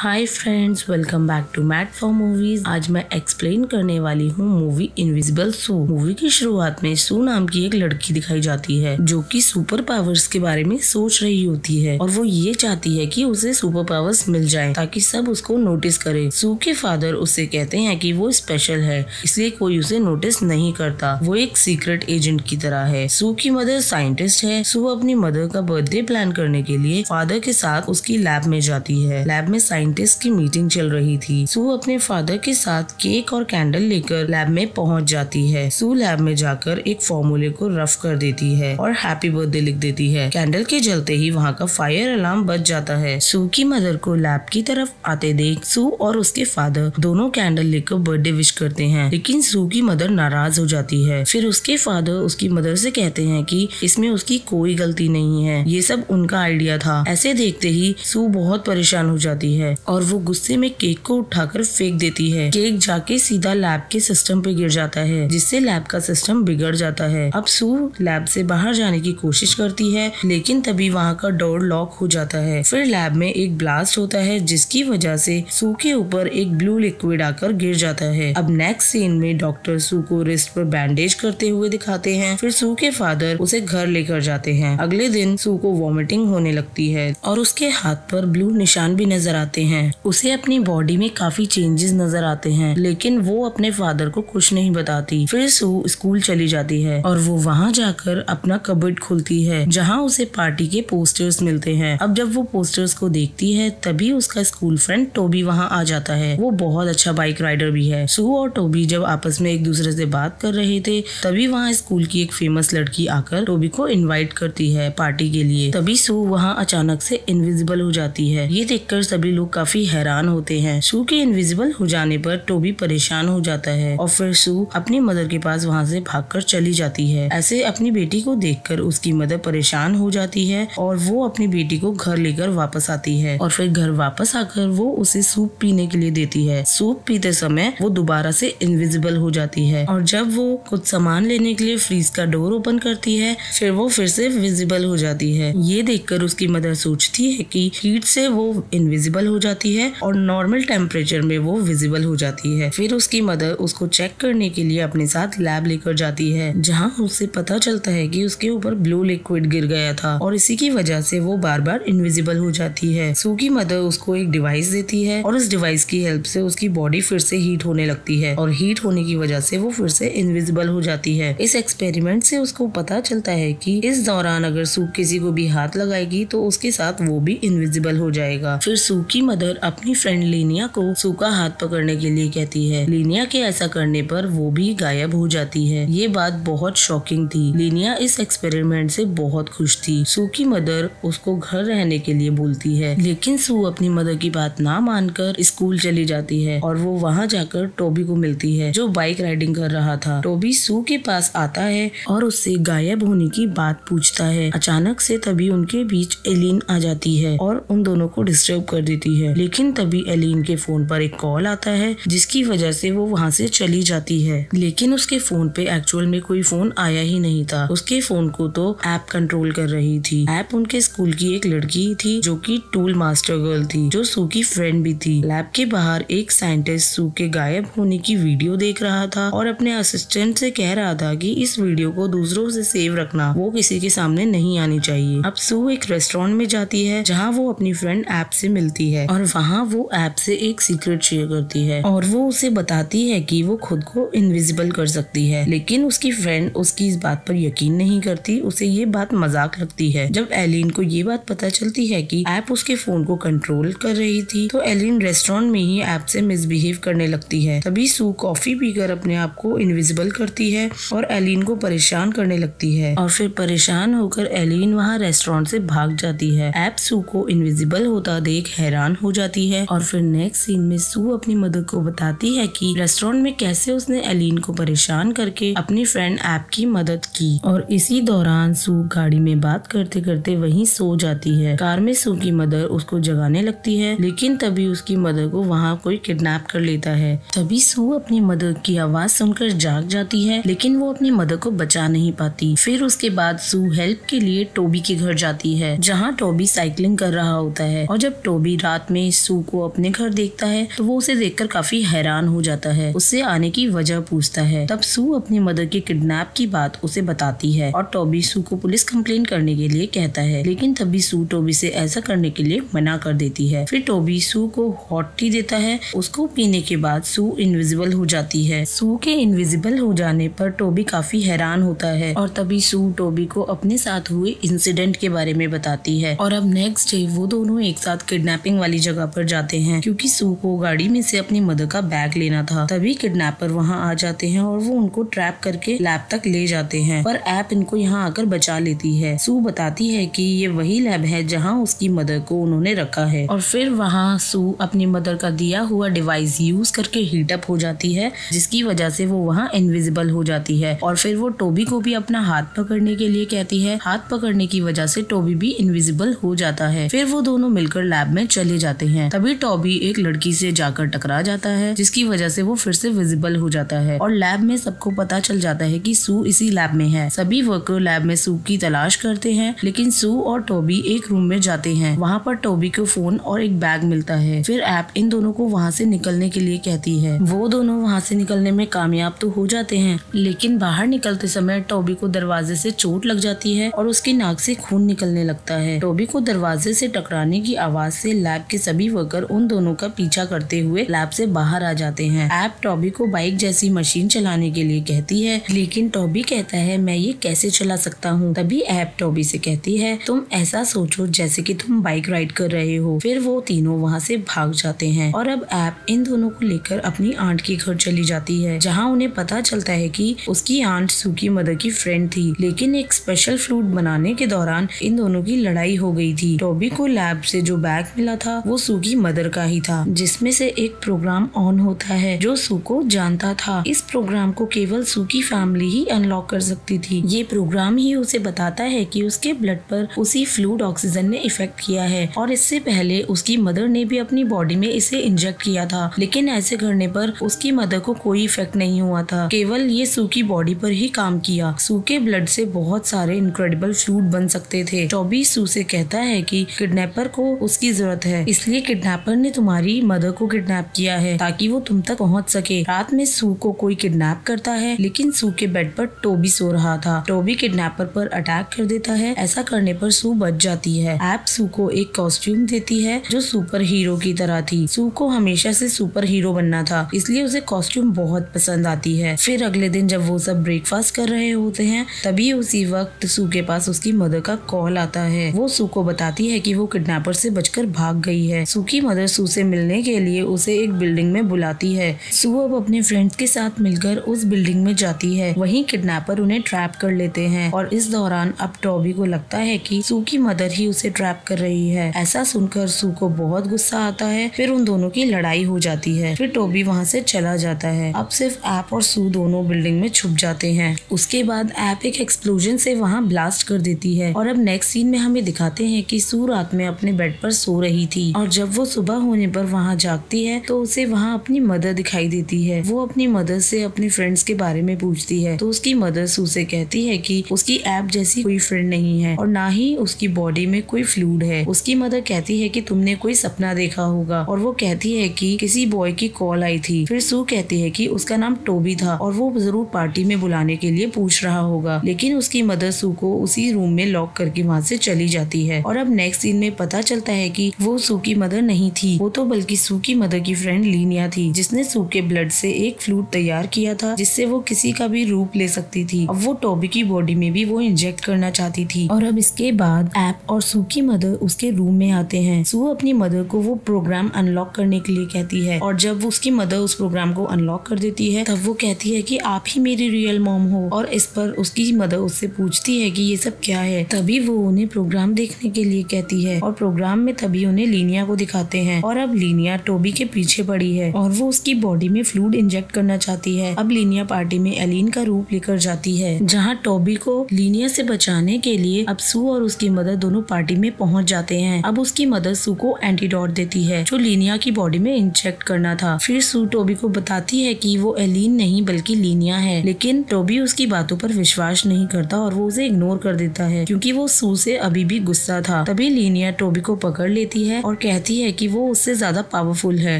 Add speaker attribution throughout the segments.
Speaker 1: Hi friends, welcome back to Matt for movies. आज मैं explain करने वाली हूँ मूवी इनविजिबल सू। मूवी की शुरुआत में सू नाम की एक लड़की दिखाई जाती है जो कि सुपर पावर्स के बारे में सोच रही होती है और वो ये चाहती है कि उसे सुपर पावर्स मिल जाएं ताकि सब उसको नोटिस करे। सू के फादर उससे कहते हैं कि वो स्पेशल है, इसलिए कोई उसे नोटिस नहीं करता। वो एक सीक्रेट एजेंट की तरह है। सू की मदर साइंटिस्ट है। सू अपनी मदर का बर्थडे प्लान करने के लिए फादर के साथ उसकी लैब में जाती है। लैब में साइंटिस्ट की मीटिंग चल रही थी। सू अपने फादर के साथ केक और कैंडल लेकर लैब में पहुंच जाती है। सू लैब में जाकर एक फॉर्मूले को रफ कर देती है और हैप्पी बर्थडे लिख देती है। कैंडल के जलते ही वहाँ का फायर अलार्म बज जाता है। सू की मदर को लैब की तरफ आते देख सू और उसके फादर दोनों कैंडल लेकर बर्थडे विश करते हैं, लेकिन सू की मदर नाराज हो जाती है। फिर उसके फादर उसकी मदर से कहते हैं कि इसमें उसकी कोई गलती नहीं है, ये सब उनका आइडिया था। ऐसे देखते ही सू बहुत परेशान हो जाती है और वो गुस्से में केक को उठाकर फेंक देती है। केक जाके सीधा लैब के सिस्टम पे गिर जाता है, जिससे लैब का सिस्टम बिगड़ जाता है। अब सू लैब से बाहर जाने की कोशिश करती है, लेकिन तभी वहाँ का डोर लॉक हो जाता है। फिर लैब में एक ब्लास्ट होता है, जिसकी वजह से सू के ऊपर एक ब्लू लिक्विड आकर गिर जाता है। अब नेक्स्ट सीन में डॉक्टर सू को रिस्ट पर बैंडेज करते हुए दिखाते हैं। फिर सू के फादर उसे घर लेकर जाते हैं। अगले दिन सू को वॉमिटिंग होने लगती है और उसके हाथ पर ब्लू निशान भी नजर आते हैं। उसे अपनी बॉडी में काफी चेंजेस नजर आते हैं, लेकिन वो अपने फादर को कुछ नहीं बताती। फिर सू स्कूल चली जाती है और वो वहाँ जाकर अपना कबर्ड खोलती है, जहाँ उसे पार्टी के पोस्टर्स मिलते हैं। अब जब वो पोस्टर्स को देखती है तभी उसका स्कूल फ्रेंड टोबी वहाँ आ जाता है। वो बहुत अच्छा बाइक राइडर भी है। सू और टोबी जब आपस में एक दूसरे से बात कर रहे थे तभी वहाँ स्कूल की एक फेमस लड़की आकर टोबी को इनवाइट करती है पार्टी के लिए। तभी सू वहाँ अचानक से इनविजिबल हो जाती है। ये देखकर सभी लोग काफी हैरान होते हैं। सू के इनविजिबल हो जाने पर टोबी परेशान हो जाता है और फिर सू अपनी मदर के पास वहाँ से भागकर चली जाती है। ऐसे अपनी बेटी को देखकर उसकी मदर परेशान हो जाती है और वो अपनी बेटी को घर लेकर वापस आती है और फिर घर वापस आकर वो उसे सूप पीने के लिए देती है। सूप पीते समय वो दोबारा से इनविजिबल हो जाती है और जब वो कुछ सामान लेने के लिए फ्रीज का डोर ओपन करती है फिर वो फिर से विजिबल हो जाती है। ये देखकर उसकी मदर सोचती है कि हीट से वो इनविजिबल हो जाती है और नॉर्मल टेम्परेचर में वो विजिबल हो जाती है। फिर उसकी मदर उसको चेक करने के लिए अपने साथ लैब लेकर जाती है, जहां उससे पता चलता है कि उसके ऊपर ब्लू लिक्विड गिर गया था और इसी की वजह से वो बार बार इनविजिबल हो जाती है। सू की मदर उसको एक डिवाइस देती है और उस डिवाइस की हेल्प से उसकी बॉडी फिर से हीट होने लगती है और हीट होने की वजह से वो फिर से इनविजिबल हो जाती है। इस एक्सपेरिमेंट से उसको पता चलता है कि इस दौरान अगर सू किसी को भी हाथ लगाएगी तो उसके साथ वो भी इनविजिबल हो जाएगा। फिर सू की मदर अपनी फ्रेंड लीनिया को सू का हाथ पकड़ने के लिए कहती है। लीनिया के ऐसा करने पर वो भी गायब हो जाती है। ये बात बहुत शॉकिंग थी। लीनिया इस एक्सपेरिमेंट से बहुत खुश थी। सू की मदर उसको घर रहने के लिए बोलती है, लेकिन सू अपनी मदर की बात ना मानकर स्कूल चली जाती है और वो वहाँ जाकर टोबी को मिलती है जो बाइक राइडिंग कर रहा था। टोबी सू के पास आता है और उससे गायब होने की बात पूछता है। अचानक से तभी उनके बीच एलिन आ जाती है और उन दोनों को डिस्टर्ब कर देती है, लेकिन तभी एलिन के फोन पर एक कॉल आता है जिसकी वजह से वो वहाँ से चली जाती है। लेकिन उसके फोन पे एक्चुअल में कोई फोन आया ही नहीं था। उसके फोन को तो ऐप कंट्रोल कर रही थी। ऐप उनके स्कूल की एक लड़की थी जो कि टूल मास्टर गर्ल थी, जो सू की फ्रेंड भी थी। लैब के बाहर एक साइंटिस्ट सू के गायब होने की वीडियो देख रहा था और अपने असिस्टेंट से कह रहा था कि इस वीडियो को दूसरों से सेव रखना, वो किसी के सामने नहीं आनी चाहिए। अब सू एक रेस्टोरेंट में जाती है जहाँ वो अपनी फ्रेंड ऐप से मिलती है और वहाँ वो ऐप से एक सीक्रेट शेयर करती है और वो उसे बताती है कि वो खुद को इनविजिबल कर सकती है, लेकिन उसकी फ्रेंड उसकी इस बात पर यकीन नहीं करती। उसे ये बात मजाक लगती है। जब एलिन को ये बात पता चलती है कि ऐप उसके फोन को कंट्रोल कर रही थी तो एलिन रेस्टोरेंट में ही ऐप से मिसबिहेव करने लगती है। तभी सू कॉफी पीकर अपने आप को इनविजिबल करती है और एलिन को परेशान करने लगती है और फिर परेशान होकर एलिन वहाँ रेस्टोरेंट से भाग जाती है। ऐप सू को इनविजिबल होता देख हैरान हो जाती है और फिर नेक्स्ट सीन में सू अपनी मदर को बताती है कि रेस्टोरेंट में कैसे उसने एलिन को परेशान करके अपनी फ्रेंड ऐप की मदद की। और इसी दौरान सू गाड़ी में बात करते करते वहीं सो जाती है। कार में सू की मदर उसको जगाने लगती है, लेकिन तभी उसकी मदर को वहाँ कोई किडनैप कर लेता है। तभी सू अपनी मदर की आवाज सुनकर जाग जाती है, लेकिन वो अपनी मदर को बचा नहीं पाती। फिर उसके बाद सू हेल्प के लिए टोबी के घर जाती है, जहाँ टोबी साइकिलिंग कर रहा होता है और जब टोबी रात रात में सू को अपने घर देखता है तो वो उसे देखकर काफी हैरान हो जाता है। उससे आने की वजह पूछता है। तब सू अपनी मदर के किडनैप की बात उसे बताती है और टॉबी सू को पुलिस कंप्लेन करने के लिए कहता है, लेकिन तभी सू टॉबी से ऐसा करने के लिए मना कर देती है। फिर टॉबी सू को हॉट टी देता है। उसको पीने के बाद सू इनविजिबल हो जाती है। सू के इनविजिबल हो जाने पर टॉबी काफी हैरान होता है और तभी सू टॉबी को अपने साथ हुए इंसिडेंट के बारे में बताती है। और अब नेक्स्ट डे वो दोनों एक साथ किडनैपिंग वाली जगह पर जाते हैं क्योंकि सू को गाड़ी में से अपनी मदर का बैग लेना था। तभी किडनैपर वहाँ आ जाते हैं और वो उनको ट्रैप करके लैब तक ले जाते हैं, पर ऐप इनको यहाँ आकर बचा लेती है। सू बताती है कि ये वही लैब है जहाँ उसकी मदर को उन्होंने रखा है और फिर वहाँ सू अपनी मदर का दिया हुआ डिवाइस यूज करके हीट अप हो जाती है, जिसकी वजह से वो वहाँ इनविजिबल हो जाती है। और फिर वो टॉबी को भी अपना हाथ पकड़ने के लिए कहती है। हाथ पकड़ने की वजह से टॉबी भी इनविजिबल हो जाता है। फिर वो दोनों मिलकर लैब में चले जाते हैं। तभी टॉबी एक लड़की से जाकर टकरा जाता है, जिसकी वजह से वो फिर से विजिबल हो जाता है और लैब में सबको पता चल जाता है कि सू इसी लैब में है। सभी वर्कर लैब में सू की तलाश करते हैं, लेकिन सू और टॉबी एक रूम में जाते हैं। वहाँ पर टॉबी को फोन और एक बैग मिलता है। फिर ऐप इन दोनों को वहाँ से निकलने के लिए कहती है। वो दोनों वहाँ से निकलने में कामयाब तो हो जाते हैं, लेकिन बाहर निकलते समय टॉबी को दरवाजे से चोट लग जाती है और उसकी नाक से खून निकलने लगता है। टॉबी को दरवाजे से टकराने की आवाज से लैब के सभी वर्कर उन दोनों का पीछा करते हुए लैब से बाहर आ जाते हैं। ऐप टॉबी को बाइक जैसी मशीन चलाने के लिए कहती है, लेकिन टॉबी कहता है मैं ये कैसे चला सकता हूँ। तभी ऐप टॉबी से कहती है तुम ऐसा सोचो जैसे कि तुम बाइक राइड कर रहे हो। फिर वो तीनों वहाँ से भाग जाते हैं और अब ऐप इन दोनों को लेकर अपनी आंट के घर चली जाती है, जहाँ उन्हें पता चलता है कि उसकी आंट सू की मदर की फ्रेंड थी, लेकिन एक स्पेशल फ्रूट बनाने के दौरान इन दोनों की लड़ाई हो गई थी। टॉबी को लैब से जो बैग मिला था वो सू की मदर का ही था, जिसमें से एक प्रोग्राम ऑन होता है जो सू को जानता था। इस प्रोग्राम को केवल सू की फैमिली ही अनलॉक कर सकती थी। ये प्रोग्राम ही उसे बताता है कि उसके ब्लड पर उसी फ्लूइड ऑक्सीजन ने इफेक्ट किया है और इससे पहले उसकी मदर ने भी अपनी बॉडी में इसे इंजेक्ट किया था, लेकिन ऐसे करने पर उसकी मदर को कोई इफेक्ट नहीं हुआ था। केवल ये सू की बॉडी पर ही काम किया। सू के ब्लड से बहुत सारे इनक्रेडिबल फ्लूइड बन सकते थे। टॉबी सू से कहता है कि किडनैपर को उसकी जरूरत है, इसलिए किडनैपर ने तुम्हारी मदर को किडनैप किया है ताकि वो तुम तक पहुंच सके। रात में सू को कोई किडनैप करता है, लेकिन सू के बेड पर टॉबी सो रहा था। टॉबी किडनैपर पर अटैक कर देता है। ऐसा करने पर सू बच जाती है। ऐप सू को एक कॉस्ट्यूम देती है जो सुपर हीरो की तरह थी। सू को हमेशा से सुपर हीरो बनना था, इसलिए उसे कॉस्ट्यूम बहुत पसंद आती है। फिर अगले दिन जब वो सब ब्रेकफास्ट कर रहे होते हैं, तभी उसी वक्त सू के पास उसकी मदर का कॉल आता है। वो सू को बताती है कि वो किडनैपर से बचकर भाग गई है। सू की मदर सू से मिलने के लिए उसे एक बिल्डिंग में बुलाती है। सू अब अपने फ्रेंड्स के साथ मिलकर उस बिल्डिंग में जाती है। वहीं किडनैपर उन्हें ट्रैप कर लेते हैं और इस दौरान अब टॉबी को लगता है कि सू की मदर ही उसे ट्रैप कर रही है। ऐसा सुनकर सू को बहुत गुस्सा आता है। फिर उन दोनों की लड़ाई हो जाती है। फिर टॉबी वहाँ से चला जाता है। अब सिर्फ ऐप और सू दोनों बिल्डिंग में छुप जाते हैं। उसके बाद ऐप एक एक्सप्लोजन से वहाँ ब्लास्ट कर देती है और अब नेक्स्ट सीन में हमें दिखाते हैं कि सू रात में अपने बेड पर सो रही थी और जब वो सुबह होने पर वहाँ जागती है तो उसे वहाँ अपनी मदर दिखाई देती है। वो अपनी मदर से अपने फ्रेंड्स के बारे में पूछती है तो उसकी मदर सू से कहती है कि उसकी ऐप जैसी कोई फ्रेंड नहीं है और ना ही उसकी बॉडी में कोई फ्लूइड है। उसकी मदर कहती है कि तुमने कोई सपना देखा होगा और वो कहती है कि किसी बॉय की कॉल आई थी। फिर सू कहती है कि उसका नाम टॉबी था और वो जरूर पार्टी में बुलाने के लिए पूछ रहा होगा, लेकिन उसकी मदर सू को उसी रूम में लॉक करके वहाँ से चली जाती है। और अब नेक्स्ट सीन में पता चलता है कि वो सू की मदर नहीं थी, वो तो बल्कि सू की मदर की फ्रेंड लीनिया थी, जिसने सू के ब्लड से एक फ्लूइड तैयार किया था जिससे वो किसी का भी रूप ले सकती थी। अब वो टॉबी की बॉडी में भी वो इंजेक्ट करना चाहती थी। और अब इसके बाद ऐप और सू की मदर उसके रूम में आते हैं। सू अपनी मदर को वो प्रोग्राम अनलॉक करने के लिए कहती है और जब उसकी मदर उस प्रोग्राम को अनलॉक कर देती है तब वो कहती है कि आप ही मेरी रियल मॉम हो। और इस पर उसकी मदर उससे पूछती है कि ये सब क्या है। तभी वो उन्हें प्रोग्राम देखने के लिए कहती है और प्रोग्राम में तभी उन्हें लीनिया को दिखाते हैं और अब लीनिया टॉबी के पीछे पड़ी है और वो उसकी बॉडी में फ्लूइड इंजेक्ट करना चाहती है। अब लीनिया पार्टी में एलिन का रूप लेकर जाती है, जहाँ टॉबी को लीनिया से बचाने के लिए अब सू और उसकी मदर दोनों पार्टी में पहुंच जाते हैं। अब उसकी मदर सू को एंटीडोट देती है जो लीनिया की बॉडी में इंजेक्ट करना था। फिर सू टॉबी को बताती है कि वो एलिन नहीं बल्कि लीनिया है, लेकिन टॉबी उसकी बातों पर विश्वास नहीं करता और वो उसे इग्नोर कर देता है क्योंकि वो सू से अभी भी गुस्सा था। तभी लीनिया टॉबी को पकड़ लेती है और कहती है कि वो उससे ज्यादा पावरफुल है।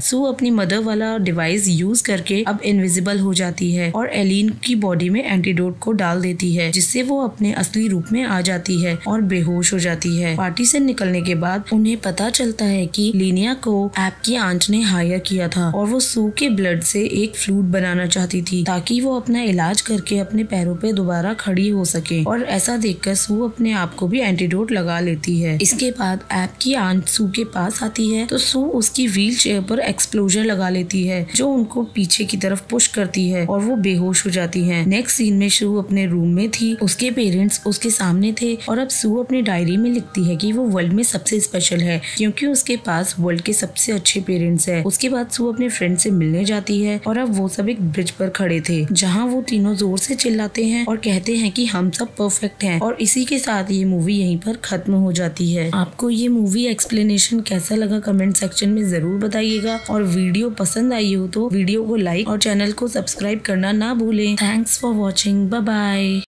Speaker 1: सू अपनी मदर वाला डिवाइस यूज करके अब इनविजिबल हो जाती है और एलिन की बॉडी में एंटीडोट को डाल देती है, जिससे वो अपने असली रूप में आ जाती है और बेहोश हो जाती है। पार्टी से निकलने के बाद उन्हें पता चलता है कि लीनिया को ऐप की आंट ने हायर किया था और वो सू के ब्लड से एक फ्लूट बनाना चाहती थी ताकि वो अपना इलाज करके अपने पैरों पे दोबारा खड़ी हो सके। और ऐसा देखकर सू अपने आप को भी एंटीडोट लगा लेती है। इसके बाद ऐप की आंट सू के पास आती है तो सू उसकी व्हील चेयर पर एक्सप्लोजर लगा लेती है, जो उनको पीछे की तरफ पुश करती है और वो बेहोश हो जाती है। नेक्स्ट सीन में सू अपने रूम में थी, उसके पेरेंट्स उसके सामने थे और अब सू अपनी डायरी में लिखती है कि वो वर्ल्ड में सबसे स्पेशल है क्योंकि उसके पास वर्ल्ड के सबसे अच्छे पेरेंट्स है। उसके बाद सू अपने फ्रेंड से मिलने जाती है और अब वो सब एक ब्रिज पर खड़े थे, जहाँ वो तीनों जोर से चिल्लाते हैं और कहते हैं कि हम सब परफेक्ट हैं। और इसी के साथ ये मूवी यहीं पर खत्म हो जाती है। आपको ये मूवी एक्सप्लेनेशन कैसा लगा कमेंट सेक्शन में जरूर बताइएगा और वीडियो पसंद आई हो तो वीडियो को लाइक और चैनल को सब्सक्राइब करना ना भूलें। Thanks for watching, bye bye.